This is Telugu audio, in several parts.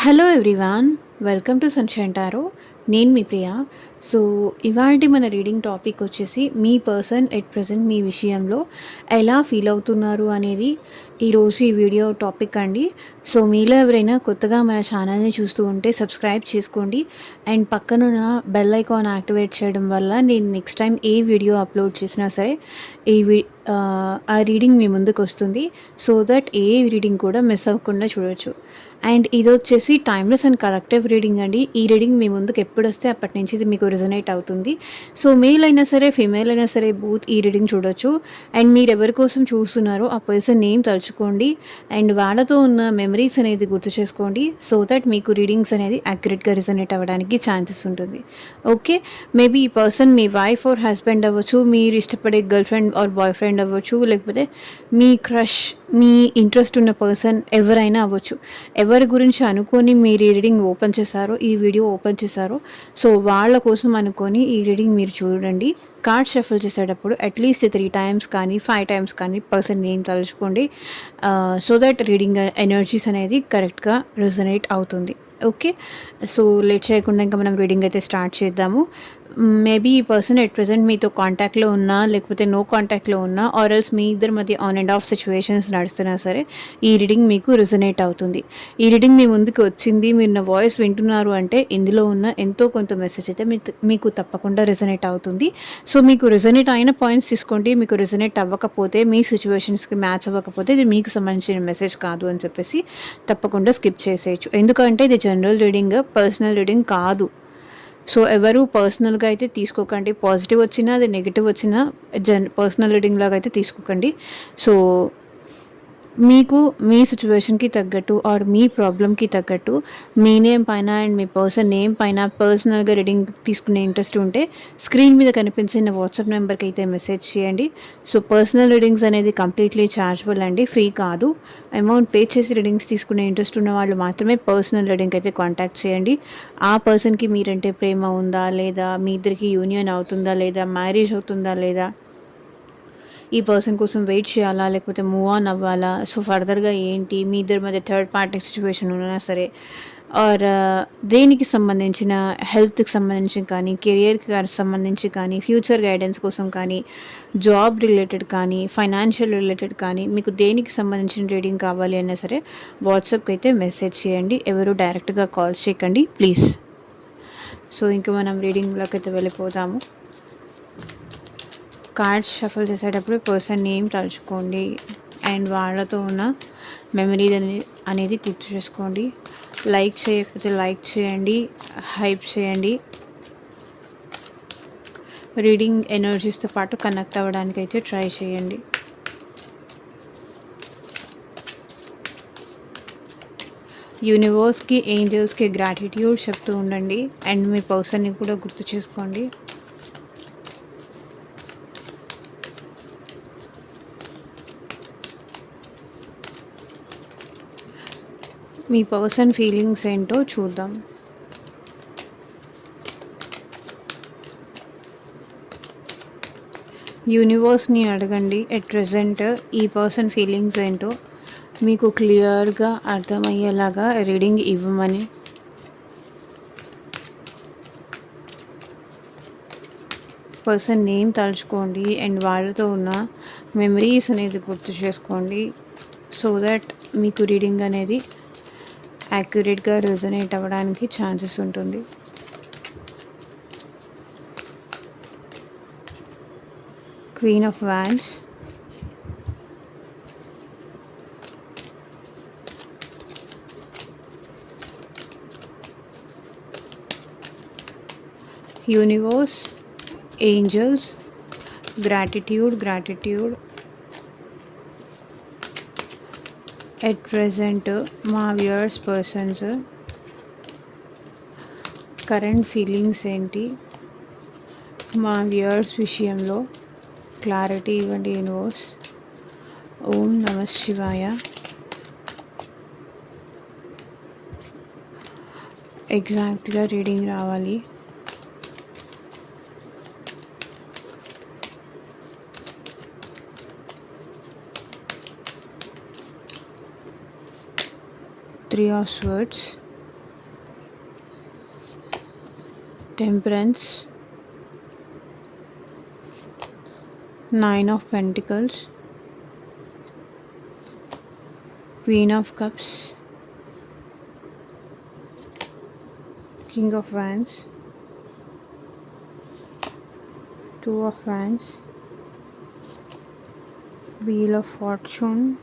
Hello everyone, welcome to sunshine tarot. నేను మీ ప్రియ. సో ఇవాల్టి మన రీడింగ్ టాపిక్ వచ్చేసి మీ పర్సన్ ఎట్ ప్రెజెంట్ మీ విషయంలో ఎలా ఫీల్ అవుతున్నారు అనేది ఈరోజు ఈ వీడియో టాపిక్ అండి. సో మీలో ఎవరైనా కొత్తగా మన ఛానల్ని చూస్తూ ఉంటే సబ్స్క్రైబ్ చేసుకోండి అండ్ పక్కనున్న బెల్ ఐకాన్ యాక్టివేట్ చేయడం వల్ల నేను నెక్స్ట్ టైం ఏ వీడియో అప్లోడ్ చేసినా సరే ఈ ఆ రీడింగ్ మీ ముందుకు వస్తుంది. సో దట్ ఏ రీడింగ్ కూడా మిస్ అవ్వకుండా చూడొచ్చు. అండ్ ఇది వచ్చేసి టైమ్లెస్ అండ్ కలెక్టివ్ రీడింగ్ అండి. ఈ రీడింగ్ మీ ముందుకు ఎప్పుడు వస్తే అప్పటి నుంచి ఇది మీకు రిజనేట్ అవుతుంది. సో మేల్ అయినా సరే ఫీమేల్ అయినా సరే బూత్ ఈ రీడింగ్ చూడొచ్చు. అండ్ మీరు ఎవరి కోసం చూస్తున్నారో ఆ పర్సన్ నేమ్ తలుచుకోండి అండ్ వాళ్ళతో ఉన్న మెమరీస్ అనేది గుర్తు చేసుకోండి. సో దట్ మీకు రీడింగ్స్ అనేది యాక్యురేట్గా రిజనేట్ అవ్వడానికి ఛాన్సెస్ ఉంటుంది. ఓకే, మేబీ ఈ person me wife or husband అవ్వచ్చు, మీరు ఇష్టపడే girl friend or boy friend అవ్వచ్చు, లేకపోతే మీ క్రష్, మీ ఇంట్రెస్ట్ ఉన్న పర్సన్ ఎవరైనా అవ్వచ్చు. ఎవరి గురించి అనుకొని మీరు ఈ రీడింగ్ ఓపెన్ చేశారో, ఈ వీడియో ఓపెన్ చేశారో, సో వాళ్ళ కోసం అనుకొని ఈ రీడింగ్ మీరు చూడండి. కార్డ్ షఫల్ చేసేటప్పుడు అట్లీస్ట్ 3 టైమ్స్ కానీ 5 టైమ్స్ కానీ పర్సన్ నేమ్ తలుచుకోండి. సో దట్ రీడింగ్ ఎనర్జీస్ అనేది కరెక్ట్గా రెజనేట్ అవుతుంది. ఓకే, సో లేట్ చేయకుండా ఇంకా మనం రీడింగ్ అయితే స్టార్ట్ చేద్దాము. మేబీ ఈ పర్సన్ ఎట్ ప్రెజెంట్ మీతో కాంటాక్ట్లో ఉన్నా, లేకపోతే నో కాంటాక్ట్లో ఉన్నా, ఆర్ ఎల్స్ మీ ఇద్దరి మధ్య ఆన్ అండ్ ఆఫ్ సిచ్యువేషన్స్ నడుస్తున్నా సరే ఈ రీడింగ్ మీకు రిజనేట్ అవుతుంది. ఈ రీడింగ్ మీ ముందుకు వచ్చింది, మీరు నా వాయిస్ వింటున్నారు అంటే ఇందులో ఉన్న ఎంతో కొంత మెసేజ్ అయితే మీకు తప్పకుండా రిజనేట్ అవుతుంది. సో మీకు రిజనేట్ అయిన పాయింట్స్ తీసుకోండి. మీకు రిజనేట్ అవ్వకపోతే, మీ సిచ్యువేషన్స్కి మ్యాచ్ అవ్వకపోతే ఇది మీకు సంబంధించిన మెసేజ్ కాదు అని చెప్పేసి తప్పకుండా స్కిప్ చేసేయచ్చు. ఎందుకంటే ఇది జనరల్ రీడింగ్, పర్సనల్ రీడింగ్ కాదు. సో ఎవరు పర్సనల్గా అయితే తీసుకోకండి. పాజిటివ్ వచ్చినా అది నెగిటివ్ వచ్చినా పర్సనల్ రీడింగ్ లాగా అయితే తీసుకోకండి. సో మీకు మీ సిచ్యువేషన్కి తగ్గట్టు ఆర్ మీ ప్రాబ్లమ్కి తగ్గట్టు మీ నేమ్ పైన అండ్ మీ పర్సన్ నేమ్ పైన పర్సనల్గా రీడింగ్ తీసుకునే ఇంట్రెస్ట్ ఉంటే స్క్రీన్ మీద కనిపించిన వాట్సాప్ నెంబర్కి అయితే మెసేజ్ చేయండి. సో పర్సనల్ రీడింగ్స్ అనేది కంప్లీట్లీ ఛార్జబుల్ అండి, ఫ్రీ కాదు. అమౌంట్ పే చేసి రీడింగ్స్ తీసుకునే ఇంట్రెస్ట్ ఉన్న వాళ్ళు మాత్రమే పర్సనల్ రీడింగ్ అయితే కాంటాక్ట్ చేయండి. ఆ పర్సన్కి మీరంటే ప్రేమ ఉందా లేదా, మీ ఇద్దరికి యూనియన్ అవుతుందా లేదా, మ్యారేజ్ అవుతుందా లేదా, ఈ పర్సన్ కోసం వెయిట్ చేయాలా లేకపోతే మూవ్ ఆన్ అవ్వాలా, సో ఫర్దర్గా ఏంటి, మీ ఇద్దరి మధ్య థర్డ్ పార్టీ సిచ్యువేషన్ ఉన్నా సరే, ఆర్ దేనికి సంబంధించిన, హెల్త్కి సంబంధించి కానీ, కెరియర్కి సంబంధించి కానీ, ఫ్యూచర్ గైడెన్స్ కోసం కానీ, జాబ్ రిలేటెడ్ కానీ, ఫైనాన్షియల్ రిలేటెడ్ కానీ, మీకు దేనికి సంబంధించిన రీడింగ్ కావాలి అయినా సరే వాట్సాప్కి అయితే మెసేజ్ చేయండి. ఎవరు డైరెక్ట్గా కాల్ చేయకండి ప్లీజ్. సో ఇంకా మనం రీడింగ్లోకి అయితే వెళ్ళిపోదాము. కార్డ్స్ షఫల్ చేసేటప్పుడు పర్సన్ నేమ్ తలుచుకోండి అండ్ వాళ్ళతో ఉన్న మెమరీ అనేది గుర్తు చేసుకోండి. లైక్ చేయకపోతే లైక్ చేయండి, హైప్ చేయండి. రీడింగ్ ఎనర్జీస్తో పాటు కనెక్ట్ అవ్వడానికి అయితే ట్రై చేయండి. యూనివర్స్కి, ఏంజల్స్కి గ్రాటిట్యూడ్ చెప్తూ ఉండండి అండ్ మీ పర్సన్ని కూడా గుర్తు చేసుకోండి. మీ పర్సన్ ఫీలింగ్స్ ఏంటో చూద్దాం. యూనివర్స్ని అడగండి ఎట్ ప్రెజెంట్ ఈ పర్సన్ ఫీలింగ్స్ ఏంటో మీకు క్లియర్గా అర్థమయ్యేలాగా రీడింగ్ ఇవ్వమని. పర్సన్ నేమ్ తలుచుకోండి అండ్ వాళ్ళతో ఉన్న మెమరీస్ అనేది గుర్తు చేసుకోండి. సో దట్ మీకు రీడింగ్ అనేది యాక్యురేట్గా రెజనేట్ అవ్వడానికి ఛాన్సెస్ ఉంటుంది. Queen of wands, universe, angels, gratitude. At present మా వ్యూయర్స్ పర్సన్స్ కరెంట్ ఫీలింగ్స్ ఏంటి, మా వ్యూయర్స్ విషయంలో క్లారిటీ ఇవ్వండి యూనివర్స్. ఓం నమః శివాయ. ఎగ్జాక్ట్గా రీడింగ్ రావాలి. Three of Swords, Temperance, Nine of Pentacles, Queen of Cups, King of Wands, Two of Wands, Wheel of Fortune,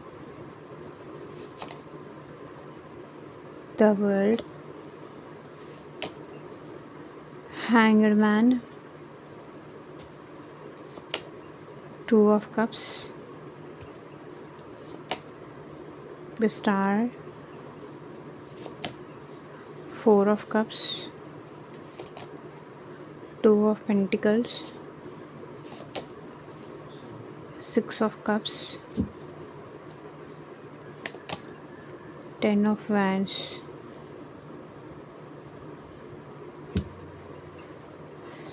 the World, Hanged Man, Two of Cups, the Star, Four of Cups, Two of Pentacles, Six of Cups, Ten of Wands.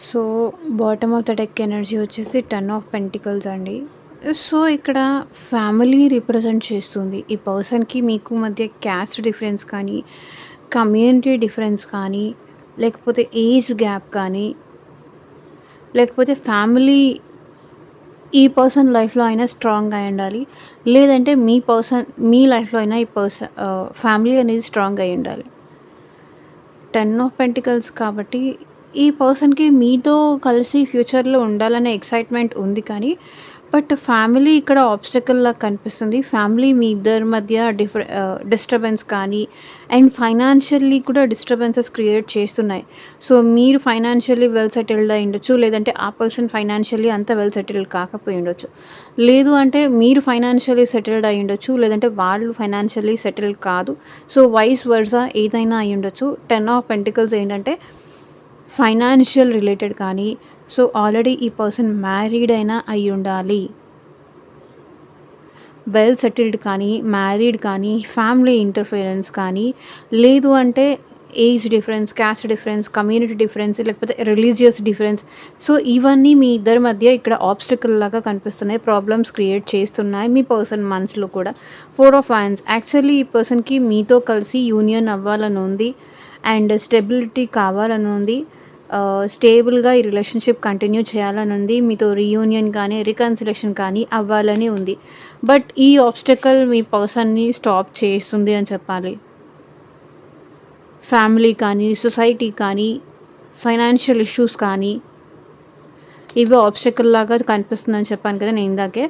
So bottom of the deck energy వచ్చేసి 10 ఆఫ్ పెంటికల్స్ అండి. సో ఇక్కడ ఫ్యామిలీ రిప్రజెంట్ చేస్తుంది. ఈ పర్సన్‌కి మీకు మధ్య క్యాస్ట్ డిఫరెన్స్ కానీ, కమ్యూనిటీ డిఫరెన్స్ కానీ, లేకపోతే ఏజ్ గ్యాప్ కానీ, లేకపోతే ఫ్యామిలీ ఈ పర్సన్ లైఫ్‌లో అయినా స్ట్రాంగ్‌గా అయి ఉండాలి. లేదంటే మీ లైఫ్‌లో అయినా ఫ్యామిలీ అనేది స్ట్రాంగ్ అయి ఉండాలి. 10 ఆఫ్ పెంటికల్స్ కాబట్టి ఈ పర్సన్‌కి మీతో కలిసి ఫ్యూచర్‌లో ఉండాలనే ఎక్సైట్‌మెంట్ ఉంది కానీ, బట్ ఫ్యామిలీ ఇక్కడ ఆబ్స్టకల్‌లా కనిపిస్తుంది. ఫ్యామిలీ మీ ఇద్దరి మధ్య డిస్టర్బెన్స్ కానీ అండ్ ఫైనాన్షియల్లీ కూడా డిస్టర్బెన్సెస్ క్రియేట్ చేస్తున్నాయి. సో, మీరు ఫైనాన్షియల్లీ వెల్ సెటిల్డ్ అయి ఉండొచ్చు. లేదంటే ఆ పర్సన్ ఫైనాన్షియల్లీ అంత వెల్ సెటిల్డ్ కాకపోయి ఉండొచ్చు. లేదు అంటే మీరు ఫైనాన్షియల్లీ సెటిల్డ్ అయి ఉండొచ్చు. లేదంటే వాళ్ళు ఫైనాన్షియల్లీ సెటిల్డ్ కాదు. సో, వైస్ వర్సా ఏదైనా అయి ఉండొచ్చు. 10 ఆఫ్ పెంటికల్స్ ఏంటంటే ఫైనాన్షియల్ రిలేటెడ్ కానీ, సో ఆల్రెడీ ఈ పర్సన్ మ్యారీడ్ అయినా అయి ఉండాలి. వెల్ సెటిల్డ్ కానీ, మ్యారీడ్ కానీ, ఫ్యామిలీ ఇంటర్ఫిరెన్స్ కానీ, లేదు అంటే age difference, caste difference, community difference, లేకపోతే రిలీజియస్ డిఫరెన్స్. సో ఇవన్నీ మీ ఇద్దరి మధ్య ఇక్కడ ఆబ్స్టకల్ లాగా కనిపిస్తున్నాయి. ప్రాబ్లమ్స్ క్రియేట్ చేస్తున్నాయి మీ పర్సన్ మనసులో కూడా. 4 ఆఫ్ వాండ్స్ యాక్చువల్లీ ఈ పర్సన్‌కి మీతో కలిసి యూనియన్ అవ్వాలని ఉంది అండ్ స్టెబిలిటీ కావాలని ఉంది. స్టేబుల్‌గా ఈ రిలేషన్‌షిప్ కంటిన్యూ చేయాలని ఉంది. మీతో రీయూనియన్ కానీ, రికన్సిలేషన్ కానీ అవ్వాలని ఉంది. బట్ ఈ ఆబ్స్టకల్ మీ పర్సన్‌ని స్టాప్ చేస్తుంది అని చెప్పాలి. ఫ్యామిలీ కానీ, సొసైటీ కానీ, ఫైనాన్షియల్ ఇష్యూస్ కానీ ఇవి ఆబ్స్టకల్ లాగా కనిపిస్తుందని చెప్పాను కదా నేను ఇందాకే.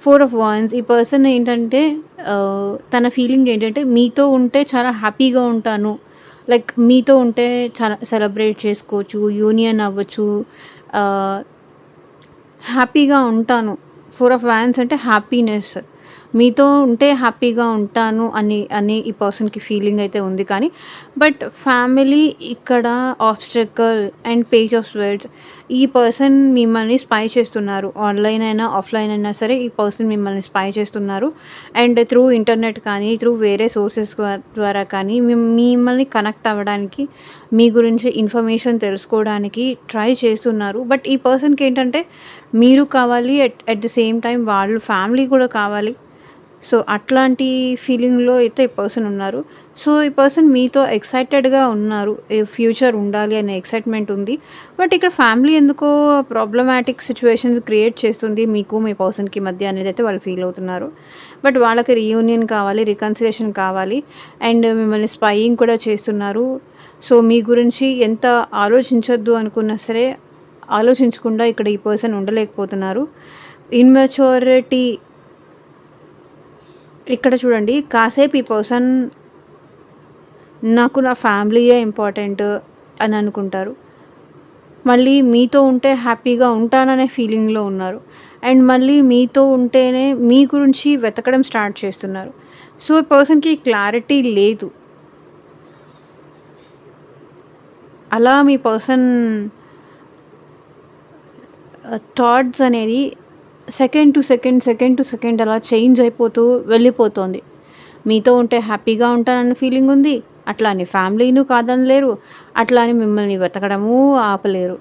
4 ఆఫ్ వాండ్స్ ఈ పర్సన్ ఏంటంటే తన ఫీలింగ్ ఏంటంటే మీతో ఉంటే చాలా హ్యాపీగా ఉంటాను. లైక్ మీతో ఉంటే చాలా సెలబ్రేట్ చేసుకోవచ్చు, యూనియన్ అవ్వచ్చు, హ్యాపీగా ఉంటాను. 4 ఆఫ్ వాండ్స్ అంటే హ్యాపీనెస్. మీతో ఉంటే హ్యాపీగా ఉంటాను అని ఈ పర్సన్‌కి ఫీలింగ్ అయితే ఉంది కానీ, బట్ ఫ్యామిలీ ఇక్కడ obstacle and page of swords. ఈ పర్సన్ మిమ్మల్ని స్పై చేస్తున్నారు. ఆన్‌లైన్ అయినా, ఆఫ్‌లైన్ అయినా సరే ఈ పర్సన్ మిమ్మల్ని స్పై చేస్తున్నారు. అండ్ త్రూ ఇంటర్నెట్ కానీ, త్రూ వేరే సోర్సెస్ ద్వారా కానీ మిమ్మల్ని కనెక్ట్ అవ్వడానికి, మీ గురించి ఇన్ఫర్మేషన్ తెలుసుకోవడానికి ట్రై చేస్తున్నారు. బట్ ఈ పర్సన్‌కి ఏంటంటే మీరు కావాలి, ఎట్ ది సేమ్ టైం వాళ్ళు ఫ్యామిలీ కూడా కావాలి. సో అట్లాంటి ఫీలింగ్‌లో అయితే ఈ పర్సన్ ఉన్నారు. సో ఈ పర్సన్ మీతో ఎక్సైటెడ్‌గా ఉన్నారు. ఈ ఫ్యూచర్ ఉండాలి అనే ఎక్సైట్‌మెంట్ ఉంది. బట్ ఇక్కడ ఫ్యామిలీ ఎందుకో ప్రాబ్లమాటిక్ సిట్యుయేషన్స్ క్రియేట్ చేస్తుంది మీకు, మీ పర్సన్‌కి మధ్య అనేదైతే వాళ్ళు ఫీల్ అవుతున్నారు. బట్ వాళ్ళకి రీయూనియన్ కావాలి, రికన్సిలేషన్ కావాలి అండ్ మిమ్మల్ని స్పైయింగ్ కూడా చేస్తున్నారు. సో మీ గురించి ఎంత ఆలోచించొద్దు అనుకున్నా సరే, ఆలోచించకుండా ఇక్కడ ఈ పర్సన్ ఉండలేకపోతున్నారు. ఇమ్మెచ్యూరిటీ ఇక్కడ చూడండి, కాసేపు ఈ పర్సన్ నాకు నా ఫ్యామిలీయే ఇంపార్టెంట్ అని అనుకుంటారు. మళ్ళీ మీతో ఉంటే హ్యాపీగా ఉంటాననే ఫీలింగ్‌లో ఉన్నారు. అండ్ మళ్ళీ మీతో ఉంటేనే మీ గురించి వెతకడం స్టార్ట్ చేస్తున్నారు. సో ఈ పర్సన్‌కి క్లారిటీ లేదు. అలా మీ పర్సన్ థాట్స్ అనేది సెకండ్ టు సెకండ్ అలా చేంజ్ అయిపోతూ వెళ్ళిపోతుంది. మీతో ఉంటే హ్యాపీగా ఉంటానన్న ఫీలింగ్ ఉంది. అట్లా అని ఫ్యామిలీను కాదనలేరు. అట్లా అని మిమ్మల్ని వెతకడము ఆపలేరు.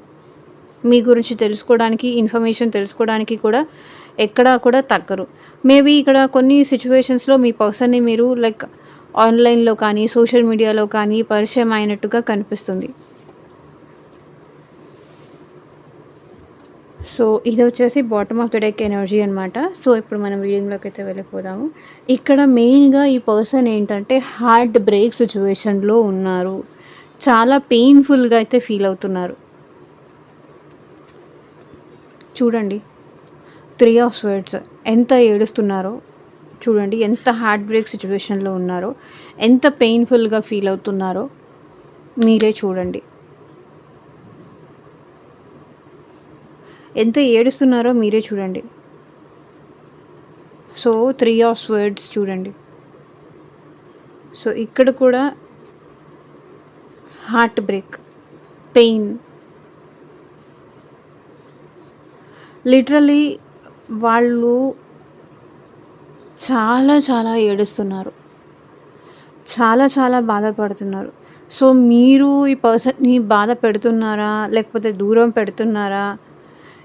మీ గురించి తెలుసుకోవడానికి, ఇన్ఫర్మేషన్ తెలుసుకోవడానికి కూడా ఎక్కడా కూడా తగ్గరు. మేబీ ఇక్కడ కొన్ని సిట్యుయేషన్స్‌లో మీ పర్సన్‌ని మీరు లైక్ ఆన్‌లైన్‌లో కానీ, సోషల్ మీడియాలో కానీ పరిచయం అయినట్టుగా కనిపిస్తుంది. సో ఇది వచ్చేసి bottom of the deck energy అనమాట. సో ఇప్పుడు మనం రీడింగ్‌లోకి అయితే వెళ్ళిపోదాము. ఇక్కడ మెయిన్‌గా ఈ పర్సన్ ఏంటంటే హార్ట్ బ్రేక్ సిట్యుయేషన్‌లో ఉన్నారు. చాలా పెయిన్‌ఫుల్‌గా అయితే ఫీల్ అవుతున్నారు. చూడండి 3 ఆఫ్ స్వర్డ్స్ ఎంత ఏడుస్తున్నారో చూడండి. ఎంత హార్ట్ బ్రేక్ సిట్యుయేషన్‌లో ఉన్నారో, ఎంత పెయిన్‌ఫుల్‌గా ఫీల్ అవుతున్నారో మీరే చూడండి. ఎంత ఏడుస్తున్నారో మీరే చూడండి. సో 3 ఆఫ్ స్వర్డ్స్ చూడండి. సో ఇక్కడ కూడా హార్ట్ బ్రేక్, పెయిన్. లిటరల్లీ వాళ్ళు చాలా చాలా ఏడుస్తున్నారు. చాలా చాలా బాధపడుతున్నారు. సో మీరు ఈ పర్సన్‌ని బాధ పెడుతున్నారా? లేకపోతే దూరం పెడుతున్నారా?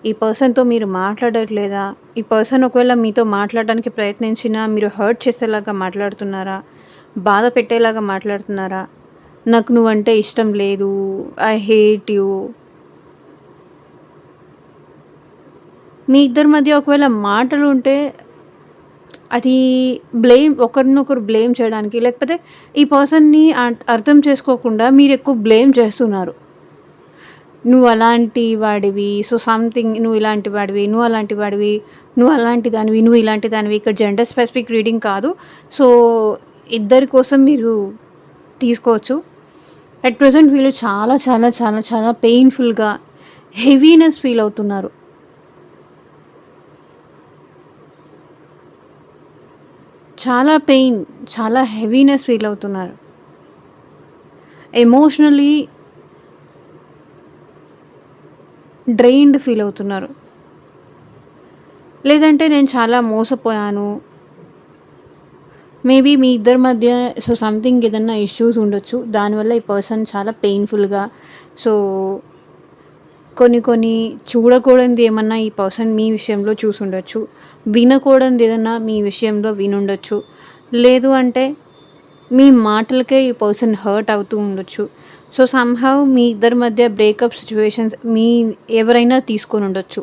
ఈ పర్సన్‌తో మీరు మాట్లాడట్లేదా? ఈ పర్సన్ ఒకవేళ మీతో మాట్లాడడానికి ప్రయత్నించినా మీరు హర్ట్ చేసేలాగా మాట్లాడుతున్నారా? బాధ పెట్టేలాగా మాట్లాడుతున్నారా? నాకు నువ్వంటే ఇష్టం లేదు. I hate you. మీ ఇద్దరి మధ్య ఒకవేళ మాటలుంటే అది ఒకరినొకరు బ్లేమ్ చేయడానికి, లేకపోతే ఈ పర్సన్‌ని అర్థం చేసుకోకుండా మీరెక్కువ బ్లేమ్ చేస్తున్నారు. నువ్వు అలాంటి వాడివి. సో, సంథింగ్ నువ్వు ఇలాంటి వాడివి, నువ్వు అలాంటి వాడివి, నువ్వు అలాంటి దానివి, నువ్వు ఇలాంటి దానివి. ఇక్కడ జెండర్ స్పెసిఫిక్ రీడింగ్ కాదు. సో, ఇద్దరి కోసం మీరు తీసుకోవచ్చు. అట్ ప్రెజెంట్ వీళ్ళు చాలా చాలా చాలా చాలా పెయిన్‌ఫుల్‌గా, హెవీనెస్ ఫీల్ అవుతున్నారు. చాలా పెయిన్, చాలా హెవీనెస్ ఫీల్ అవుతున్నారు. ఎమోషనల్లీ డ్రెయిన్డ్ ఫీల్ అవుతున్నారు. లేదంటే నేను చాలా మోసపోయాను. మేబీ మీ ఇద్దరి మధ్య సో, సంథింగ్ ఏదన్నా ఇష్యూస్ ఉండొచ్చు. దానివల్ల ఈ పర్సన్ చాలా పెయిన్‌ఫుల్‌గా సో, కొన్ని కొన్ని చూడకూడనిది ఏమన్నా ఈ పర్సన్ మీ విషయంలో చూసుండొచ్చు. వినకూడనిది ఏదన్నా మీ విషయంలో వినుండొచ్చు. లేదు అంటే మీ మాటలకే ఈ పర్సన్ హర్ట్ అవుతూ ఉండొచ్చు. సో, సమ్‌హౌ మీ ఇద్దరి మధ్య బ్రేకప్ సిట్యుయేషన్స్ ఎవరైనా తీసుకొనుండొచ్చు.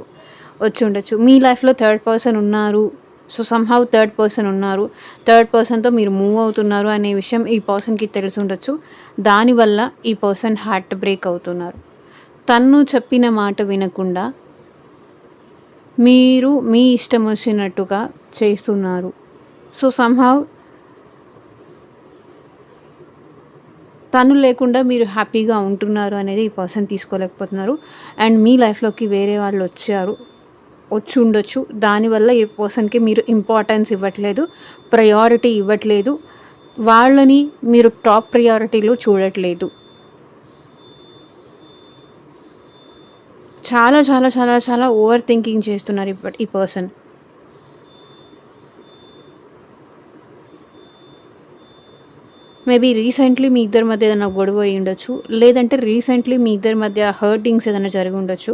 వచ్చుండొచ్చు. మీ లైఫ్‌లో థర్డ్ పర్సన్ ఉన్నారు. సో, సమ్‌హౌ థర్డ్ పర్సన్ ఉన్నారు. థర్డ్ పర్సన్‌తో మీరు మూవ్ అవుతున్నారు అనే విషయం ఈ పర్సన్‌కి తెలిసుండొచ్చు. దానివల్ల ఈ పర్సన్ హార్ట్ బ్రేక్ అవుతున్నారు. తను చెప్పిన మాట వినకుండా మీరు మీ ఇష్టం వచ్చినట్టుగా చేస్తున్నారు. సో, సమ్‌హౌ తను లేకుండా మీరు హ్యాపీగా ఉంటున్నారు అనేది ఈ పర్సన్ తీసుకోలేకపోతున్నారు. అండ్ మీ లైఫ్‌లోకి వేరే వాళ్ళొచ్చారు. వచ్చుండొచ్చు. దానివల్ల ఈ పర్సన్‌కి మీరు ఇంపార్టెన్స్ ఇవ్వట్లేదు. ప్రయారిటీ ఇవ్వట్లేదు. వాళ్ళని మీరు టాప్ ప్రయారిటీలో చూడట్లేదు. చాలా చాలా చాలా చాలా ఓవర్ థింకింగ్ చేస్తున్నారు ఈ పర్సన్. మేబీ రీసెంట్‌లీ మీ ఇద్దరి మధ్య ఏదైనా గొడవ అయ్యుండొచ్చు. లేదంటే రీసెంట్‌లీ మీ ఇద్దరి మధ్య హర్టింగ్స్ ఏదైనా జరిగుండొచ్చు.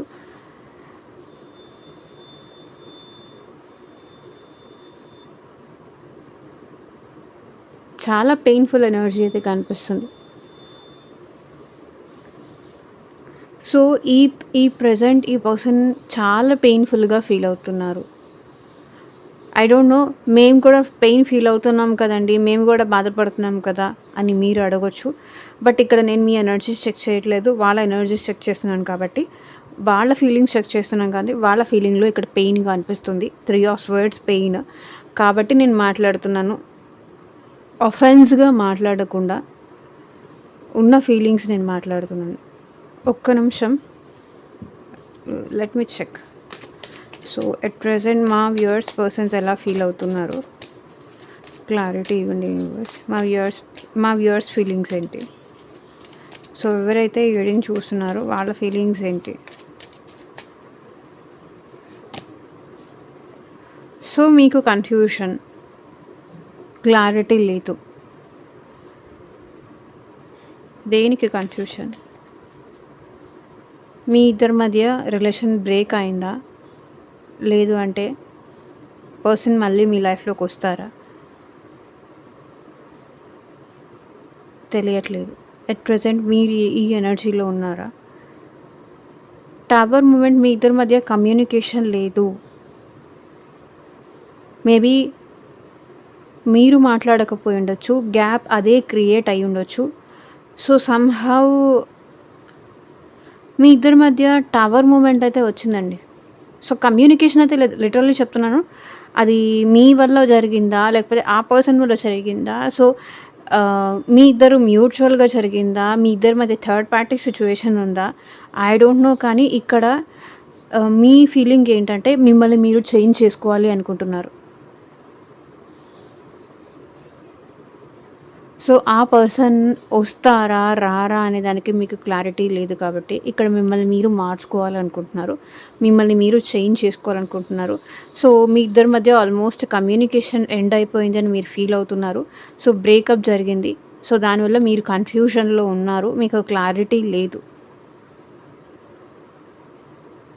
చాలా పెయిన్‌ఫుల్ ఎనర్జీ అయితే కనిపిస్తుంది. సో, ఈ ఈ ప్రెజెంట్ ఈ పర్సన్ చాలా పెయిన్‌ఫుల్‌గా ఫీల్ అవుతున్నారు. ఐ డోంట్ నో మేము కూడా పెయిన్ ఫీల్ అవుతున్నాం కదండీ! మేము గూడా బాధపడుతున్నాం కదా! అని మీరు అడగొచ్చు. బట్ ఇక్కడ నేను మీ ఎనర్జీస్ చెక్ చేయట్లేదు. వాళ్ళ ఎనర్జీస్ చెక్ చేస్తున్నాను కాబట్టి, వాళ్ళ ఫీలింగ్స్ చెక్ చేస్తున్నాను కానీ, వాళ్ళ ఫీలింగ్‌లో ఇక్కడ పెయిన్‌గా అనిపిస్తుంది. 3 ఆఫ్ వర్డ్స్ పెయిన్. కాబట్టి నేను మాట్లాడుతున్నాను. అఫెన్స్‌గా మాట్లాడకుండా ఉన్న ఫీలింగ్స్ నేను మాట్లాడుతున్నాను. ఒక్క నిమిషం. Let me check. So, at present మా వ్యూవర్స్ పర్సన్స్ ఎలా ఫీల్ అవుతున్నారు? క్లారిటీ ఇవ్వండి యూనివర్స్. మా వ్యూవర్స్ ఫీలింగ్స్ ఏంటి? సో, ఎవరైతే ఈ రీడింగ్ చూస్తున్నారో వాళ్ళ ఫీలింగ్స్ ఏంటి? సో, మీకు కన్‌ఫ్యూషన్, క్లారిటీ లేదు. దేనికి కన్‌ఫ్యూషన్? మీ ఇద్దరి మధ్య రిలేషన్ బ్రేక్ అయిందా? లేదు అంటే పర్సన్ మళ్ళీ మీ లైఫ్‌లోకి వస్తారా? తెలియట్లేదు. ఎట్ ప్రెజెంట్ మీరు ఈ ఎనర్జీలో ఉన్నారా? టవర్ మూమెంట్ మీ ఇద్దరి మధ్య కమ్యూనికేషన్ లేదు. మేబీ మీరు మాట్లాడకపోయి ఉండొచ్చు. గ్యాప్ అదే క్రియేట్ అయ్యి ఉండొచ్చు. సో, సమ్‌హౌ మీ ఇద్దరి మధ్య టవర్ మూమెంట్ అయితే వచ్చిందండి. సో, కమ్యూనికేషన్ అయితే లేదు. లిటరల్లీ చెప్తున్నాను. అది మీ వల్ల జరిగిందా? లేకపోతే ఆ పర్సన్ వల్ల జరిగిందా? సో, మీ ఇద్దరు మ్యూచువల్‌గా జరిగిందా? మీ ఇద్దరి మధ్య థర్డ్ పార్టీ సిట్యుయేషన్ ఉందా? I don't know. కానీ ఇక్కడ మీ ఫీలింగ్ ఏంటంటే మిమ్మల్ని మీరు చేంజ్ చేసుకోవాలి అనుకుంటున్నారు. సో, ఆ పర్సన్ వస్తారా? రారా? అనే దానికి మీకు క్లారిటీ లేదు కాబట్టి, ఇక్కడ మిమ్మల్ని మీరు మార్చుకోవాలనుకుంటున్నారు. మిమ్మల్ని మీరు చేంజ్ చేసుకోవాలనుకుంటున్నారు. సో, మీ ఇద్దరి మధ్య ఆల్మోస్ట్ కమ్యూనికేషన్ ఎండ్ అయిపోయిందని మీరు ఫీల్ అవుతున్నారు. సో, బ్రేకప్ జరిగింది. సో, దానివల్ల మీరు కన్‌ఫ్యూజన్‌లో ఉన్నారు. మీకు క్లారిటీ లేదు.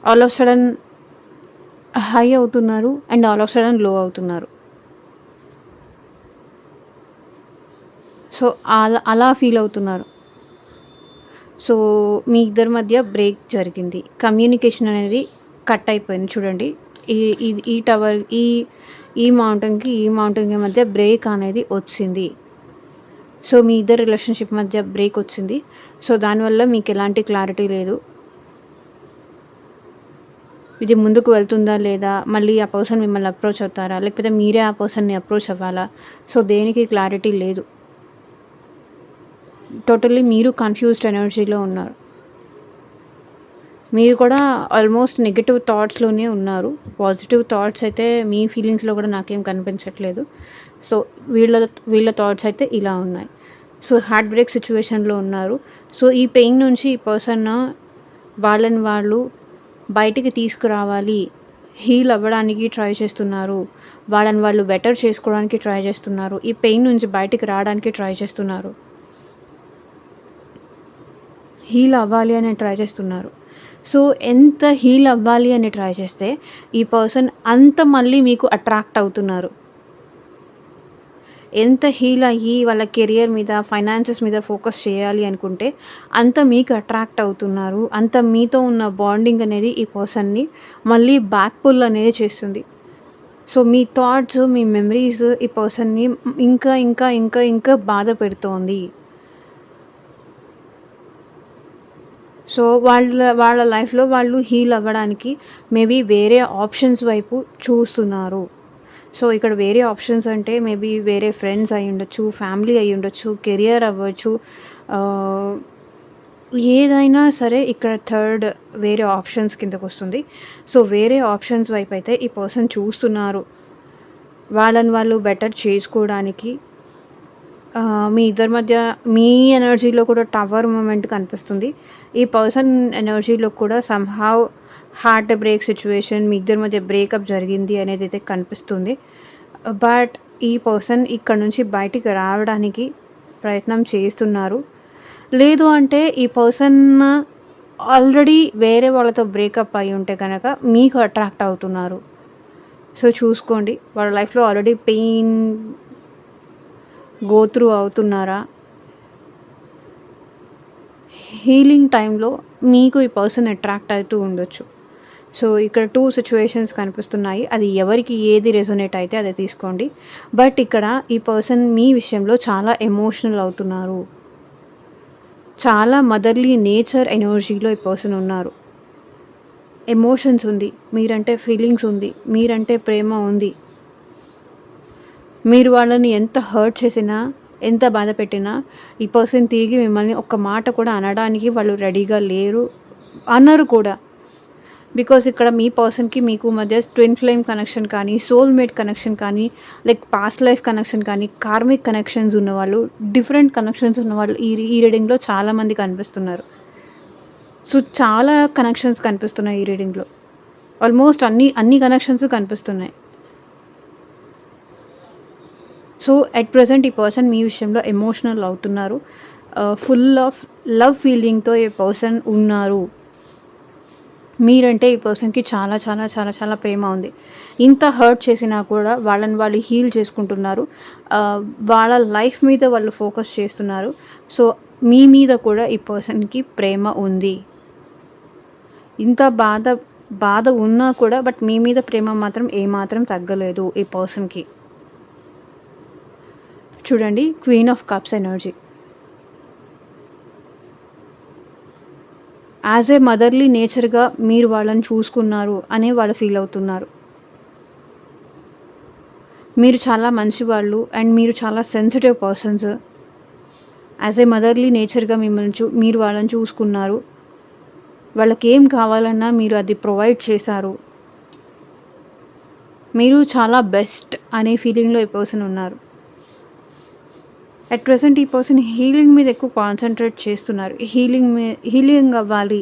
ఆల్ ఆఫ్ సడన్ హై అవుతున్నారు అండ్ ఆల్ ఆఫ్ సడన్ లో అవుతున్నారు. సో, అలా ఫీల్ అవుతున్నారు. సో, మీ ఇద్దరి మధ్య బ్రేక్ జరిగింది. కమ్యూనికేషన్ అనేది కట్ అయిపోయింది చూడండి. ఈ ఇది ఈ టవర్ ఈ ఈ మౌంటైన్‌కి మధ్య బ్రేక్ అనేది వచ్చింది. సో, మీ ఇద్దరి రిలేషన్‌షిప్ మధ్య బ్రేక్ వచ్చింది. సో, దానివల్ల మీకు ఎలాంటి క్లారిటీ లేదు. ఇది ముందుకు వెళ్తుందా లేదా? మళ్ళీ ఆ పర్సన్ మిమ్మల్ని అప్రోచ్ అవుతారా? లేకపోతే మీరే ఆ పర్సన్‌ని అప్రోచ్ అవ్వాలా? సో, దేనికి క్లారిటీ లేదు. టోటల్లీ మీరు కన్‌ఫ్యూజ్డ్ ఎనర్జీలో ఉన్నారు. మీరు కూడా ఆల్మోస్ట్ నెగెటివ్ థాట్స్‌లోనే ఉన్నారు. పాజిటివ్ థాట్స్ అయితే మీ ఫీలింగ్స్‌లో కూడా నాకేం కనిపించట్లేదు. సో, వీళ్ళ వీళ్ళ థాట్స్ అయితే ఇలా ఉన్నాయి. సో, హార్ట్ బ్రేక్ సిట్యుయేషన్‌లో ఉన్నారు. సో, ఈ పెయిన్ నుంచి ఈ పర్సన్ వాళ్ళని వాళ్ళు బయటికి తీసుకురావాలి. హీల్ అవ్వడానికి ట్రై చేస్తున్నారు. వాళ్ళని వాళ్ళు బెటర్ చేసుకోవడానికి ట్రై చేస్తున్నారు. ఈ పెయిన్ నుంచి బయటికి రావడానికి ట్రై చేస్తున్నారు. హీల్ అవ్వాలి అని ట్రై చేస్తున్నారు. సో, ఎంత హీల్ అవ్వాలి అని ట్రై చేస్తే ఈ పర్సన్ అంత మళ్ళీ మీకు అట్రాక్ట్ అవుతున్నారు. ఎంత హీల్ అయ్యి వాళ్ళ కెరియర్ మీద, ఫైనాన్సెస్ మీద ఫోకస్ చేయాలి అనుకుంటే అంత మీకు అట్రాక్ట్ అవుతున్నారు. అంత మీతో ఉన్న బాండింగ్ అనేది ఈ పర్సన్‌ని మళ్ళీ బ్యాక్ పుల్ అనేది చేస్తుంది. సో, మీ థాట్స్, మీ మెమరీస్ ఈ పర్సన్‌ని ఇంకా బాధ పెడుతోంది. సో, వాళ్ళ లైఫ్‌లో వాళ్ళు హీల్ అవ్వడానికి మేబీ వేరే ఆప్షన్స్ వైపు చూస్తున్నారు. సో, ఇక్కడ వేరే ఆప్షన్స్ అంటే మేబీ వేరే ఫ్రెండ్స్ అయ్యుండొచ్చు, ఫ్యామిలీ అయ్యుండొచ్చు, కెరియర్ అవ్వచ్చు. ఆహ్, ఏదైనా సరే ఇక్కడ థర్డ్ వేరే ఆప్షన్స్ కిందకొస్తుంది. సో, వేరే ఆప్షన్స్ వైపయితే ఈ పర్సన్ చూస్తున్నారు. వాళ్ళని వాళ్ళు బెటర్ చేసుకోవడానికి మీ ఇద్దరి మధ్య మీ ఎనర్జీలో కూడా టవర్ మూమెంట్ కనిపిస్తుంది. ఈ పర్సన్ ఎనర్జీలో కూడా సమ్‌హౌ హార్ట్ బ్రేక్ సిట్యుయేషన్ మీ ఇద్దరి మధ్య బ్రేకప్ జరిగింది అనేదైతే కనిపిస్తుంది. బట్ ఈ పర్సన్ ఇక్కడ నుంచి బయటికి రావడానికి ప్రయత్నం చేస్తున్నారు. లేదు అంటే ఈ పర్సన్ ఆల్రెడీ వేరే వాళ్ళతో బ్రేకప్ అయ్యి ఉంటే గనక మీకు అట్రాక్ట్ అవుతున్నారు. సో, చూసుకోండి. వాళ్ళ లైఫ్‌లో ఆల్రెడీ పెయిన్ గో త్రూ అవుతున్నారా? హీలింగ్ టైంలో మీకు ఈ పర్సన్ అట్రాక్ట్ అవుతూ ఉండొచ్చు. సో, ఇక్కడ 2 సిట్యుయేషన్స్ కనిపిస్తున్నాయి. అది ఎవరికి ఏది రెసొనేట్ అయితే అది తీసుకోండి. బట్ ఇక్కడ ఈ పర్సన్ మీ విషయంలో చాలా ఎమోషనల్ అవుతున్నారు. చాలా మదర్లీ నేచర్ ఎనర్జీలో ఈ పర్సన్ ఉన్నారు. ఎమోషన్స్ ఉంది. మీరంటే ఫీలింగ్స్ ఉంది. మీరంటే ప్రేమ ఉంది. మీరు వాళ్ళని ఎంత హర్ట్ చేసినా, ఎంత బాధ పెట్టినా ఈ పర్సన్ తిరిగి మిమ్మల్ని ఒక్క మాట కూడా అనడానికి వాళ్ళు రెడీగా లేరు. అనరు కూడా. బికాజ్ ఇక్కడ మీ పర్సన్‌కి మీకు మధ్య ట్విన్ ఫ్లేమ్ కనెక్షన్ కానీ, సోల్‌మేట్ కనెక్షన్ కానీ, లైక్ పాస్ట్ లైఫ్ కనెక్షన్ కానీ, కార్మిక్ కనెక్షన్స్ ఉన్నవాళ్ళు, డిఫరెంట్ కనెక్షన్స్ ఉన్నవాళ్ళు ఈ రీడింగ్‌లో చాలామంది కనిపిస్తున్నారు. సో, చాలా కనెక్షన్స్ కనిపిస్తున్నాయి ఈ రీడింగ్‌లో. ఆల్మోస్ట్ అన్ని కనెక్షన్స్ కనిపిస్తున్నాయి. సో, ఎట్ ప్రెజెంట్ ఈ పర్సన్ మీ విషయంలో ఎమోషనల్ అవుతున్నారు. ఫుల్ ఆఫ్ లవ్ ఫీలింగ్‌తో ఈ పర్సన్ ఉన్నారు. మీరంటే ఈ పర్సన్‌కి చాలా ప్రేమ ఉంది. ఇంత హర్ట్ చేసినా కూడా వాళ్ళని వాళ్ళు హీల్ చేసుకుంటున్నారు. వాళ్ళ లైఫ్ మీద వాళ్ళు ఫోకస్ చేస్తున్నారు. సో, మీ మీద కూడా ఈ పర్సన్‌కి ప్రేమ ఉంది. ఇంత బాధ ఉన్నా కూడా బట్ మీ మీద ప్రేమ మాత్రం ఏమాత్రం తగ్గలేదు ఈ పర్సన్‌కి. చూడండి, queen of cups energy. As a motherly నేచర్‌గా మీరు వాళ్ళని చూసుకున్నారు అనే వాళ్ళు ఫీల్ అవుతున్నారు. మీరు చాలా మంచివాళ్ళు అండ్ మీరు చాలా sensitive persons. As a motherly నేచర్‌గా మీరు వాళ్ళని చూసుకున్నారు. వాళ్ళకేం కావాలన్నా మీరు అది ప్రొవైడ్ చేశారు. మీరు చాలా బెస్ట్ అనే ఫీలింగ్‌లో ఈ పర్సన్ ఉన్నారు. అట్ ప్రెజెంట్ ఈ పర్సన్ హీలింగ్ మీద ఎక్కువ కాన్సంట్రేట్ చేస్తున్నారు. హీలింగ్ అవ్వాలి,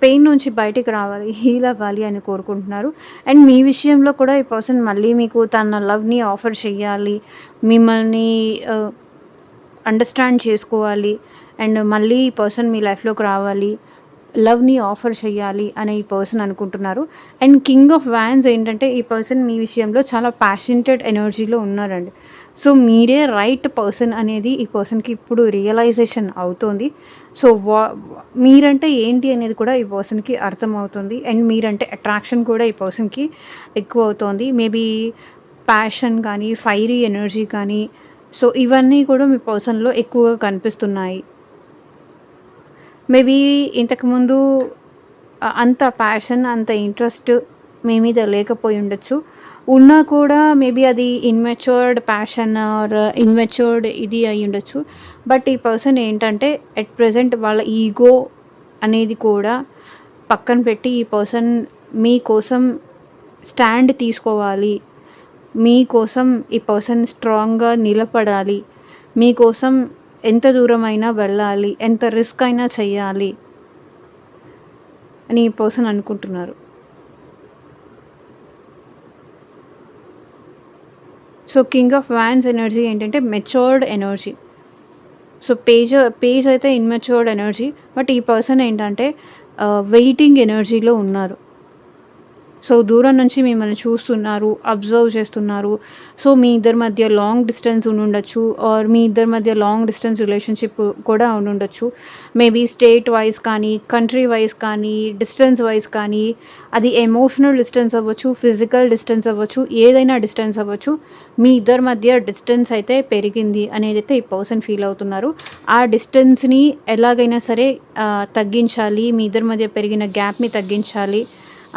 పెయిన్ నుంచి బయటికి రావాలి, హీల్ అవ్వాలి అని కోరుకుంటున్నారు. అండ్ మీ విషయంలో కూడా ఈ పర్సన్ మళ్ళీ మీకు తన లవ్‌ని ఆఫర్ చేయాలి, మిమ్మల్ని అండర్స్టాండ్ చేసుకోవాలి అండ్ మళ్ళీ ఈ పర్సన్ మీ లైఫ్‌లోకి రావాలి, లవ్‌ని ఆఫర్ చేయాలి అని ఈ పర్సన్ అనుకుంటున్నారు. అండ్ కింగ్ ఆఫ్ వ్యాన్స్ ఏంటంటే ఈ పర్సన్ మీ విషయంలో చాలా ప్యాషనేటెడ్ ఎనర్జీలో ఉన్నారండి. సో మీరే రైట్ పర్సన్ అనేది ఈ పర్సన్‌కి ఇప్పుడు రియలైజేషన్ అవుతోంది. సో మీరంటే ఏంటి అనేది కూడా ఈ పర్సన్‌కి అర్థమవుతుంది. అండ్ మీరంటే అట్రాక్షన్ కూడా ఈ పర్సన్‌కి ఎక్కువ అవుతోంది. మేబీ ప్యాషన్ కానీ, ఫైరీ ఎనర్జీ కానీ, సో ఇవన్నీ కూడా మీ పర్సన్‌లో ఎక్కువగా కనిపిస్తున్నాయి. మేబీ ఇంతకుముందు అంత ప్యాషన్, అంత ఇంట్రెస్ట్ మీ మీద లేకపోయి ఉండొచ్చు. ఉన్నా కూడా మేబీ అది ఇమ్మెచ్యూర్డ్ ప్యాషన్ ఆర్ ఇమ్మెచ్యూర్డ్ ఇది అయ్యి ఉండొచ్చు. బట్ ఈ పర్సన్ ఏంటంటే ఎట్ ప్రెజెంట్ వాళ్ళ ఈగో అనేది కూడా పక్కన పెట్టి ఈ పర్సన్ మీకోసం స్టాండ్ తీసుకోవాలి, మీకోసం ఈ పర్సన్ స్ట్రాంగ్‌గా నిలబడాలి, మీకోసం ఎంత దూరమైనా వెళ్ళాలి, ఎంత రిస్క్ అయినా చెయ్యాలి అని ఈ పర్సన్ అనుకుంటున్నారు. So king of wands energy ఏంటంటే మెచ్యూర్డ్ ఎనర్జీ. సో పేజ్ అయితే ఇమ్మెచ్యూర్డ్ ఎనర్జీ. బట్ ఈ పర్సన్ ఏంటంటే వెయిటింగ్ ఎనర్జీలో ఉన్నారు. సో దూరం నుంచి మిమ్మల్ని చూస్తున్నారు, అబ్జర్వ్ చేస్తున్నారు. సో మీ ఇద్దరి మధ్య లాంగ్ డిస్టెన్స్ ఉండుండొచ్చు ఆర్ మీ ఇద్దరి మధ్య లాంగ్ డిస్టెన్స్ రిలేషన్షిప్ కూడా ఉండుండొచ్చు. మేబీ స్టేట్ వైస్ కానీ, కంట్రీ వైస్ కానీ, డిస్టెన్స్ వైస్ కానీ, అది ఎమోషనల్ డిస్టెన్స్ అవ్వచ్చు, ఫిజికల్ డిస్టెన్స్ అవ్వచ్చు, ఏదైనా డిస్టెన్స్ అవ్వచ్చు. మీ ఇద్దరి మధ్య డిస్టెన్స్ అయితే పెరిగింది అనేదైతే ఈ పర్సన్ ఫీల్ అవుతున్నారు. ఆ డిస్టెన్స్‌ని ఎలాగైనా సరే తగ్గించాలి, మీ ఇద్దరి మధ్య పెరిగిన గ్యాప్‌ని తగ్గించాలి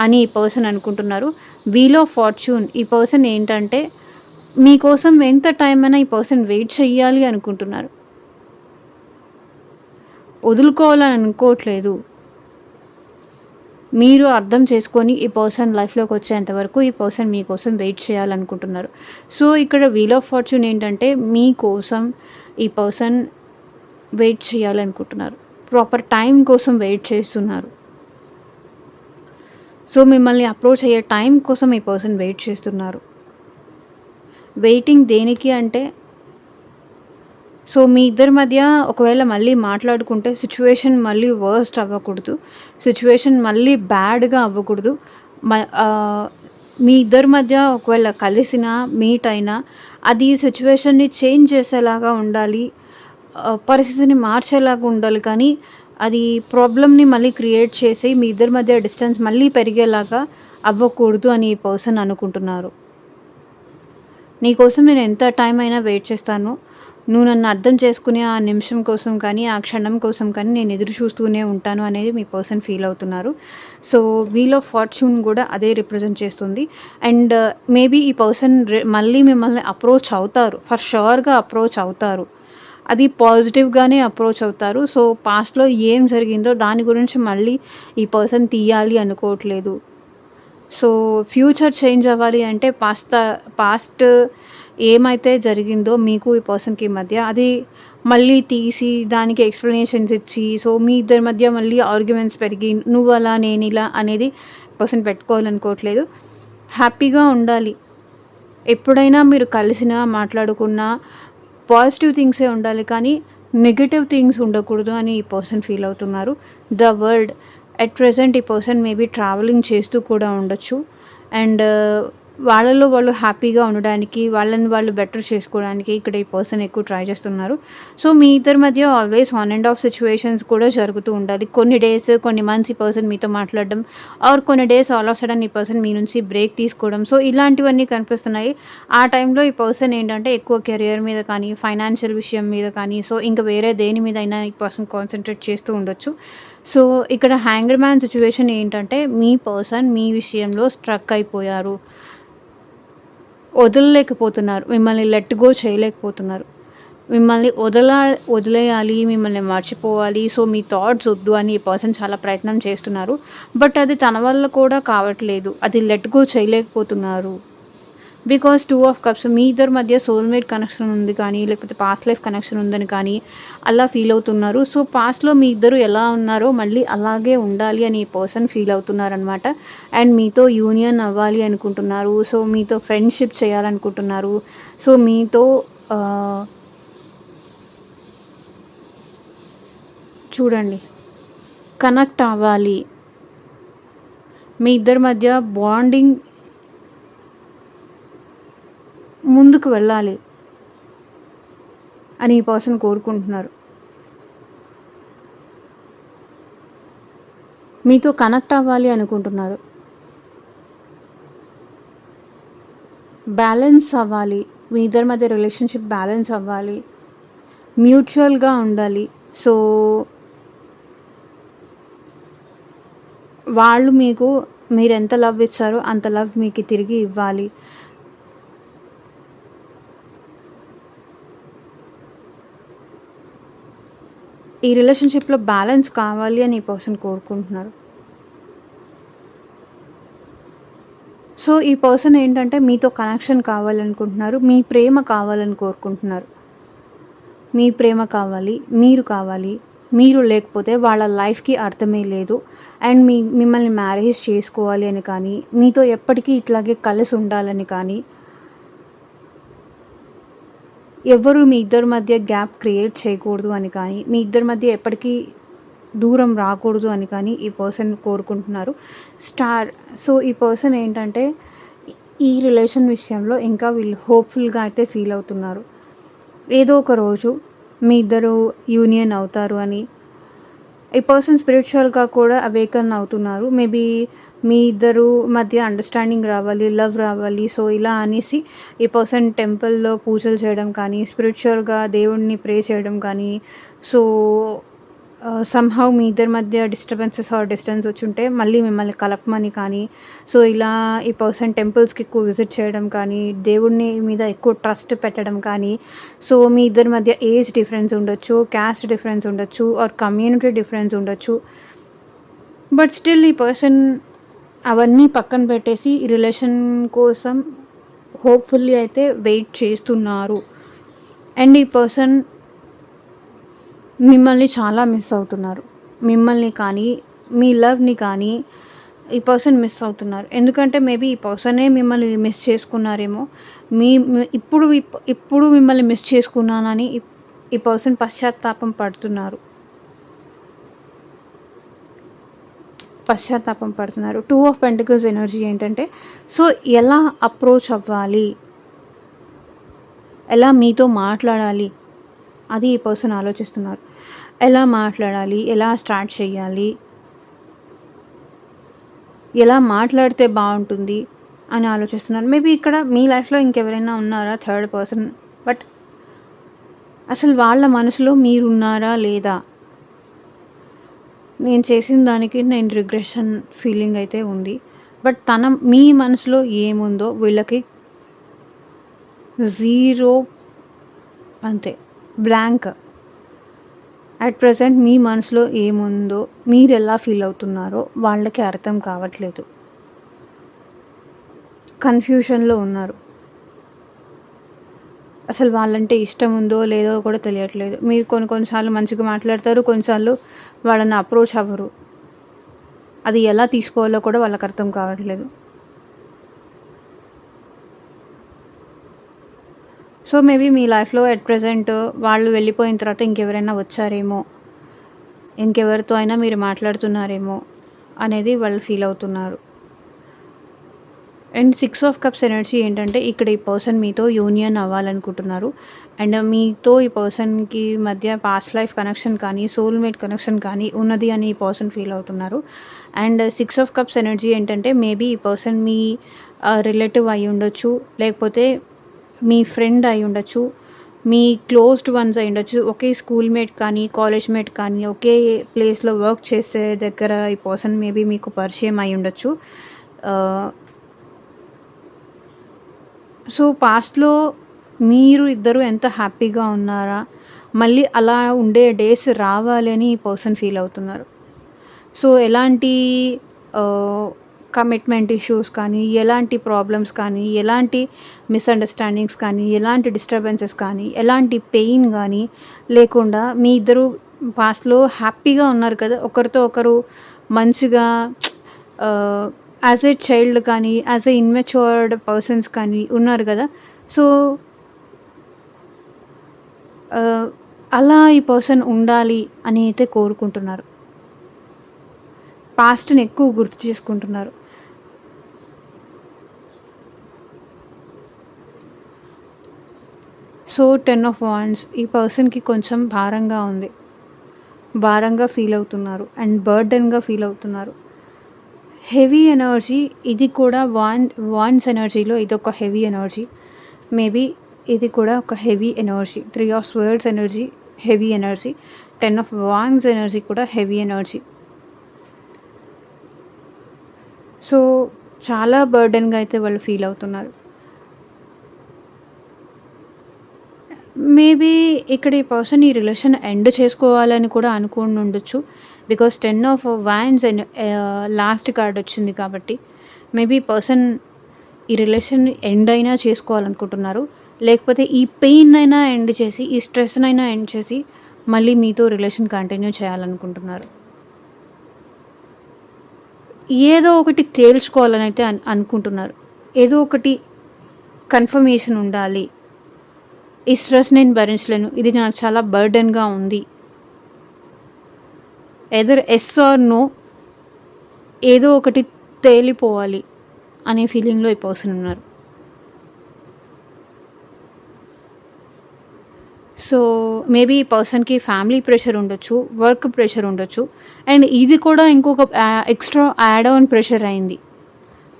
అని ఈ పర్సన్ అనుకుంటున్నారు. వీల్ ఆఫ్ ఫార్చ్యూన్ ఈ పర్సన్ ఏంటంటే మీకోసం ఎంత టైం అయినా ఈ పర్సన్ వెయిట్ చేయాలి అనుకుంటున్నారు. వదులుకోవాలని అనుకోవట్లేదు. మీరు అర్థం చేసుకొని ఈ పర్సన్ లైఫ్‌లోకి వచ్చేంత వరకు ఈ పర్సన్ మీకోసం వెయిట్ చేయాలనుకుంటున్నారు. సో ఇక్కడ వీల్ ఆఫ్ ఫార్చ్యూన్ ఏంటంటే మీకోసం ఈ పర్సన్ వెయిట్ చేయాలనుకుంటున్నారు. ప్రాపర్ టైం కోసం వెయిట్ చేస్తున్నారు. సో మిమ్మల్ని అప్రోచ్ అయ్యే టైం కోసం ఈ పర్సన్ వెయిట్ చేస్తున్నారు. వెయిటింగ్ దేనికి అంటే సో మీ ఇద్దరి మధ్య ఒకవేళ మళ్ళీ మాట్లాడుకుంటే సిచ్యువేషన్ మళ్ళీ వర్స్ట్ అవ్వకూడదు, సిచ్యువేషన్ మళ్ళీ బ్యాడ్‌గా అవ్వకూడదు. మీ ఇద్దరి మధ్య ఒకవేళ కలిసినా, మీట్ అయినా అది సిచ్యువేషన్‌ని చేంజ్ చేసేలాగా ఉండాలి, పరిస్థితిని మార్చేలాగా ఉండాలి. కానీ అది ప్రాబ్లమ్‌ని మళ్ళీ క్రియేట్ చేసి మీ ఇద్దరి మధ్య డిస్టెన్స్ మళ్ళీ పెరిగేలాగా అవ్వకూడదు అని ఈ పర్సన్ అనుకుంటున్నారు. నీకోసం నేను ఎంత టైం అయినా వెయిట్ చేస్తాను. నువ్వు నన్ను అర్థం చేసుకునే ఆ నిమిషం కోసం కానీ, ఆ క్షణం కోసం కానీ నేను ఎదురు చూస్తూనే ఉంటాను అనేది మీ పర్సన్ ఫీల్ అవుతున్నారు. సో వీల్ ఆఫ్ ఫార్చ్యూన్ కూడా అదే రిప్రజెంట్ చేస్తుంది. అండ్ మేబీ ఈ పర్సన్ మళ్ళీ మిమ్మల్ని అప్రోచ్ అవుతారు. ఫర్ ష్యూర్‌గా అప్రోచ్ అవుతారు. అది పాజిటివ్‌గానే అప్రోచ్ అవుతారు. సో పాస్ట్‌లో ఏం జరిగిందో దాని గురించి మళ్ళీ ఈ పర్సన్ తీయాలి అనుకోవట్లేదు. సో ఫ్యూచర్ చేంజ్ అవ్వాలి అంటే పాస్ట్ ఏమైతే జరిగిందో మీకు ఈ పర్సన్‌కి మధ్య అది మళ్ళీ తీసి దానికి ఎక్స్‌ప్లనేషన్స్ ఇచ్చి సో మీ ఇద్దరి మధ్య మళ్ళీ ఆర్గ్యుమెంట్స్ పెరిగి నువ్వలా నేనిలా అనేది పర్సన్ పెట్టుకోవాలనుకోవట్లేదు. హ్యాపీగా ఉండాలి. ఎప్పుడైనా మీరు కలిసినా, మాట్లాడుకున్నా పాజిటివ్ థింగ్సే ఉండాలి, కానీ నెగెటివ్ థింగ్స్ ఉండకూడదు అని ఈ పర్సన్ ఫీల్ అవుతున్నారు. ద వరల్డ్ ఎట్ ప్రెజెంట్ ఈ పర్సన్ మేబీ ట్రావెలింగ్ చేస్తూ కూడా ఉండొచ్చు. అండ్ వాళ్ళలో వాళ్ళు హ్యాపీగా ఉండడానికి, వాళ్ళని వాళ్ళు బెటర్ చేసుకోవడానికి ఇక్కడ ఈ పర్సన్ ఎక్కువ ట్రై చేస్తున్నారు. సో, మీ ఇద్దరి మధ్య always on and of situations కూడా జరుగుతూ ఉండాలి. కొన్ని డేస్, కొన్ని మంత్స్ ఈ పర్సన్ మీతో మాట్లాడడం ఆర్ కొన్ని డేస్ ఆల్ ఆఫ్ సడన్ ఈ పర్సన్ మీ నుంచి బ్రేక్ తీసుకోవడం. సో, ఇలాంటివన్నీ కనిపిస్తున్నాయి. ఆ టైంలో ఈ పర్సన్ ఏంటంటే ఎక్కువ కెరియర్ మీద కానీ, ఫైనాన్షియల్ విషయం మీద కానీ, సో, ఇంక వేరే దేని మీదైనా ఈ పర్సన్ కాన్సంట్రేట్ చేస్తూ ఉండొచ్చు. సో, ఇక్కడ హ్యాంగ్డ్ మ్యాన్ సిట్యుయేషన్ ఏంటంటే మీ పర్సన్ మీ విషయంలో స్ట్రక్ అయిపోయారు. వదలలేకపోతున్నారు. మిమ్మల్ని లెట్ గో చేయలేకపోతున్నారు. మిమ్మల్ని వదిలేయాలి, మిమ్మల్ని మర్చిపోవాలి. సో, మీ థాట్స్ ఒద్దు అని ఈ పర్సన్ చాలా ప్రయత్నం చేస్తున్నారు. బట్ అది తన వల్ల కూడా కావట్లేదు. అది లెట్ గో చేయలేకపోతున్నారు. బికాజ్ 2 ఆఫ్ కప్స్ మీ ఇద్దరి మధ్య సోల్‌మేట్ కనెక్షన్ ఉంది కానీ, లేకపోతే పాస్ట్ లైఫ్ కనెక్షన్ ఉందని కానీ, అలా ఫీల్ అవుతున్నారు. సో, పాస్ట్‌లో మీ ఇద్దరు ఎలా ఉన్నారో మళ్ళీ అలాగే ఉండాలి అని ఈ పర్సన్ ఫీల్ అవుతున్నారనమాట. అండ్ మీతో యూనియన్ అవ్వాలి అనుకుంటున్నారు. సో, మీతో ఫ్రెండ్‌షిప్ చేయాలనుకుంటున్నారు. సో, మీతో ఆహ్, చూడండి కనెక్ట్ అవ్వాలి. మీ ఇద్దరి మధ్య బాండింగ్ ముందుకు వెళ్ళాలి అని ఈ పర్సన్ కోరుకుంటున్నారు. మీతో కనెక్ట్ అవ్వాలి అనుకుంటున్నారు. బ్యాలెన్స్ అవ్వాలి. మీ ఇద్దరి మధ్య రిలేషన్‌షిప్ బ్యాలెన్స్ అవ్వాలి. మ్యూచువల్‌గా ఉండాలి. సో, వాళ్ళు మీకు మీరెంత లవ్ ఇచ్చారో అంత లవ్ మీకు తిరిగి ఇవ్వాలి. ఈ రిలేషన్‌షిప్‌లో బ్యాలెన్స్ కావాలి అని ఈ పర్సన్ కోరుకుంటున్నారు. సో, ఈ పర్సన్ ఏంటంటే మీతో కనెక్షన్ కావాలనుకుంటున్నారు. మీ ప్రేమ కావాలని కోరుకుంటున్నారు. మీ ప్రేమ కావాలి, మీరు కావాలి. మీరు లేకపోతే వాళ్ళ లైఫ్‌కి అర్థమే లేదు. అండ్ మిమ్మల్ని మ్యారేజ్ చేసుకోవాలి అని కానీ, మీతో ఎప్పటికీ ఇట్లాగే కలిసి ఉండాలని కానీ, ఎవ్వరు మీ ఇద్దరి మధ్య గ్యాప్ క్రియేట్ చేయకూడదు అని కానీ, మీ ఇద్దరి మధ్య ఎప్పటికీ దూరం రాకూడదు అని కానీ ఈ పర్సన్ కోరుకుంటున్నారు. స్టార్. సో, ఈ పర్సన్ ఏంటంటే ఈ రిలేషన్ విషయంలో ఇంకా వీళ్ళు హోప్‌ఫుల్‌గా అయితే ఫీల్ అవుతున్నారు. ఏదో ఒక రోజు మీ ఇద్దరు యూనియన్ అవుతారు అని. ఈ పర్సన్ స్పిరిచువల్‌గా కూడా అవేకన్ అవుతున్నారు. మేబీ మీ ఇద్దరు మధ్య అండర్‌స్టాండింగ్ రావాలి, లవ్ రావాలి. సో, ఇలా అనేసి ఈ పర్సన్ టెంపుల్‌లో పూజలు చేయడం కానీ, స్పిరిచువల్‌గా దేవుడిని ప్రే చేయడం కానీ, సో, సమ్‌హౌ మీ ఇద్దరి మధ్య డిస్టర్బెన్సెస్ ఆర్ డిస్టెన్స్ వచ్చుంటే మళ్ళీ మిమ్మల్ని కలపమని కానీ, సో, ఇలా ఈ పర్సన్ టెంపుల్స్‌కి ఎక్కువ విజిట్ చేయడం కానీ, దేవుడిని మీద ఎక్కువ ట్రస్ట్ పెట్టడం కానీ, సో, మీ ఇద్దరి మధ్య ఏజ్ డిఫరెన్స్ ఉండొచ్చు, క్యాస్ట్ డిఫరెన్స్ ఉండొచ్చు ఆర్ కమ్యూనిటీ డిఫరెన్స్ ఉండొచ్చు. బట్ స్టిల్ ఈ పర్సన్ అవన్నీ పక్కన పెట్టేసి ఈ రిలేషన్ కోసం హోప్‌ఫుల్లీ అయితే వెయిట్ చేస్తున్నారు. అండ్ ఈ పర్సన్ మిమ్మల్ని చాలా మిస్ అవుతున్నారు. మిమ్మల్ని కానీ, మీ లవ్‌ని కానీ ఈ పర్సన్ మిస్ అవుతున్నారు. ఎందుకంటే మేబీ ఈ పర్సనే మిమ్మల్ని మిస్ చేసుకున్నారేమో. మీ మీ ఇప్పుడు మిమ్మల్ని మిస్ చేసుకున్నానని ఈ పర్సన్ పశ్చాత్తాపం పడుతున్నారు. 2 ఆఫ్ పెంటికల్స్ ఎనర్జీ ఏంటంటే, సో, ఎలా అప్రోచ్ అవ్వాలి? ఎలా మీతో మాట్లాడాలి? అది ఈ పర్సన్ ఆలోచిస్తున్నారు. ఎలా మాట్లాడాలి? ఎలా స్టార్ట్ చేయాలి? ఎలా మాట్లాడితే బావుంటుంది అని ఆలోచిస్తున్నారు. మేబీ ఇక్కడ మీ లైఫ్‌లో ఇంకెవరైనా ఉన్నారా థర్డ్ పర్సన్? బట్ అసలు వాళ్ళ మనసులో మీరున్నారా లేదా? నేను చేసిన దానికి నేను రిగ్రెషన్ ఫీలింగ్ అయితే ఉంది. బట్ మీ మనసులో ఏముందో వీళ్ళకి జీరో, అంతే. బ్లాంక్. అట్ ప్రెజెంట్ మీ మనసులో ఏముందో, మీరెలా ఫీల్ అవుతున్నారో వాళ్ళకి అర్థం కావట్లేదు. కన్‌ఫ్యూషన్‌లో ఉన్నారు. అసలు వాళ్ళంటే ఇష్టం ఉందో లేదో కూడా తెలియట్లేదు. మీరు కొన్ని సార్లు మంచిగా మాట్లాడతారు. కొన్నిసార్లు వాళ్ళని అప్రోచ్ అవ్వరు. అది ఎలా తీసుకోవాలో కూడా వాళ్ళకి అర్థం కావట్లేదు. సో, మేబీ మీ లైఫ్‌లో ఎట్ ప్రెజెంట్ వాళ్ళు వెళ్ళిపోయిన తర్వాత ఇంకెవరైనా వచ్చారేమో, ఇంకెవరితో అయినా మీరు మాట్లాడుతున్నారేమో అనేది వాళ్ళు ఫీల్ అవుతున్నారు. అండ్ 6 ఆఫ్ కప్స్ ఎనర్జీ ఏంటంటే ఇక్కడ ఈ పర్సన్ మీతో యూనియన్ అవ్వాలనుకుంటున్నారు. అండ్ మీతో ఈ పర్సన్‌కి మధ్య పాస్ట్ లైఫ్ కనెక్షన్ కానీ, సోల్‌మేట్ కనెక్షన్ కానీ ఉన్నది అని ఈ పర్సన్ ఫీల్ అవుతున్నారు. అండ్ 6 ఆఫ్ కప్స్ ఎనర్జీ ఏంటంటే మేబీ ఈ పర్సన్ మీ రిలేటివ్ అయ్యుండొచ్చు. లేకపోతే మీ ఫ్రెండ్ అయ్యుండొచ్చు. మీ క్లోజ్డ్ వన్స్ అయ్యుండొచ్చు. ఒకే స్కూల్ మేట్ కానీ, కాలేజ్ మేట్ కానీ, ఒకే ప్లేస్‌లో వర్క్ చేసే దగ్గర ఈ పర్సన్ మేబీ మీకు పరిచయం అయ్యుండొచ్చు. సో, పాస్ట్‌లో మీరు ఇద్దరు ఎంత హ్యాపీగా ఉన్నారా? మళ్ళీ అలా ఉండే డేస్ రావాలి అని ఈ పర్సన్ ఫీల్ అవుతున్నారు. సో, ఎలాంటి ఆహ్, కమిట్మెంట్ ఇష్యూస్ కానీ, ఎలాంటి ప్రాబ్లమ్స్ కానీ, ఎలాంటి మిస్‌అండర్‌స్టాండింగ్స్ కానీ, ఎలాంటి డిస్టర్బెన్సెస్ కానీ, ఎలాంటి పెయిన్ గానీ లేకుండా మీ ఇద్దరు పాస్ట్‌లో హ్యాపీగా ఉన్నారు కదా! ఒకరితో ఒకరు మంచిగా ఆహ్, యాజ్ ఎ చైల్డ్ కానీ, యాజ్ ఎ ఇమ్మెచ్యూర్డ్ పర్సన్స్ కానీ ఉన్నారు కదా! సో, అలా ఈ పర్సన్ ఉండాలి అని అయితే కోరుకుంటున్నారు. పాస్ట్‌ని ఎక్కువ గుర్తు చేసుకుంటున్నారు. సో, 10 ఆఫ్ వాండ్స్ ఈ పర్సన్‌కి కొంచెం భారంగా ఉంది. భారంగా ఫీల్ అవుతున్నారు అండ్ బర్డెన్‌గా ఫీల్ అవుతున్నారు. హెవీ ఎనర్జీ ఇది కూడా వాండ్స్ ఎనర్జీలో ఇదొక హెవీ ఎనర్జీ. మేబీ ఇది కూడా ఒక heavy energy. 3 of swords energy heavy energy. 10 of wands energy కూడా హెవీ ఎనర్జీ. సో, చాలా బర్డెన్‌గా అయితే వాళ్ళు ఫీల్ అవుతున్నారు. మేబీ ఇక్కడ ఈ పర్సన్ ఈ రిలేషన్ ఎండ్ చేసుకోవాలని కూడా అనుకోని ఉండొచ్చు. Because 10 of wands last card వచ్చింది కాబట్టి మేబీ ఈ పర్సన్ ఈ రిలేషన్ ఎండ్ అయినా చేసుకోవాలనుకుంటున్నారు. లేకపోతే ఈ పెయిన్ అయినా ఎండ్ చేసి, ఈ స్ట్రెస్‌నైనా ఎండ్ చేసి మళ్ళీ మీతో రిలేషన్ కంటిన్యూ చేయాలనుకుంటున్నారు. ఏదో ఒకటి తేల్చుకోవాలని అయితే అనుకుంటున్నారు. ఏదో ఒకటి కన్ఫర్మేషన్ ఉండాలి. ఈ స్ట్రెస్ నేను భరించలేను. ఇది నాకు చాలా బర్డెన్‌గా ఉంది. ఎదర్ యెస్ ఆర్ నో ఏదో ఒకటి తేలిపోవాలి అనే ఫీలింగ్‌లో ఈ పర్సన్ ఉన్నారు. సో, మేబీ ఈ పర్సన్‌కి ఫ్యామిలీ ప్రెషర్ ఉండొచ్చు, వర్క్ ప్రెషర్ ఉండొచ్చు. అండ్ ఇది కూడా ఇంకొక ఎక్స్‌ట్రా యాడ్ ఆన్ ప్రెషర్ అయింది.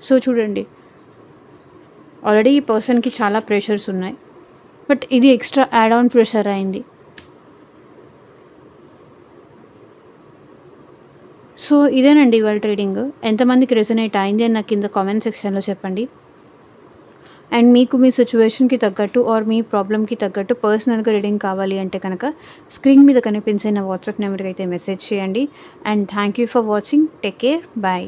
సో, చూడండి ఆల్రెడీ ఈ పర్సన్‌కి చాలా ప్రెషర్స్ ఉన్నాయి. బట్ ఇది ఎక్స్‌ట్రా యాడ్ ఆన్ ప్రెషర్ అయింది. సో, ఇదేనండి ఇవాళ రీడింగ్. ఎంతమందికి రెసొనేట్ అయింది అని నాకు కింద కామెంట్ సెక్షన్‌లో చెప్పండి. అండ్ మీకు మీ సిట్యుయేషన్‌కి తగ్గట్టు ఆర్ మీ ప్రాబ్లమ్‌కి తగ్గట్టు పర్సనల్‌గా రీడింగ్ కావాలి అంటే కనుక స్క్రీన్ మీద కనిపించే నా వాట్సాప్ నెంబర్‌కి అయితే మెసేజ్ చేయండి. And thank you for watching. Take care. Bye.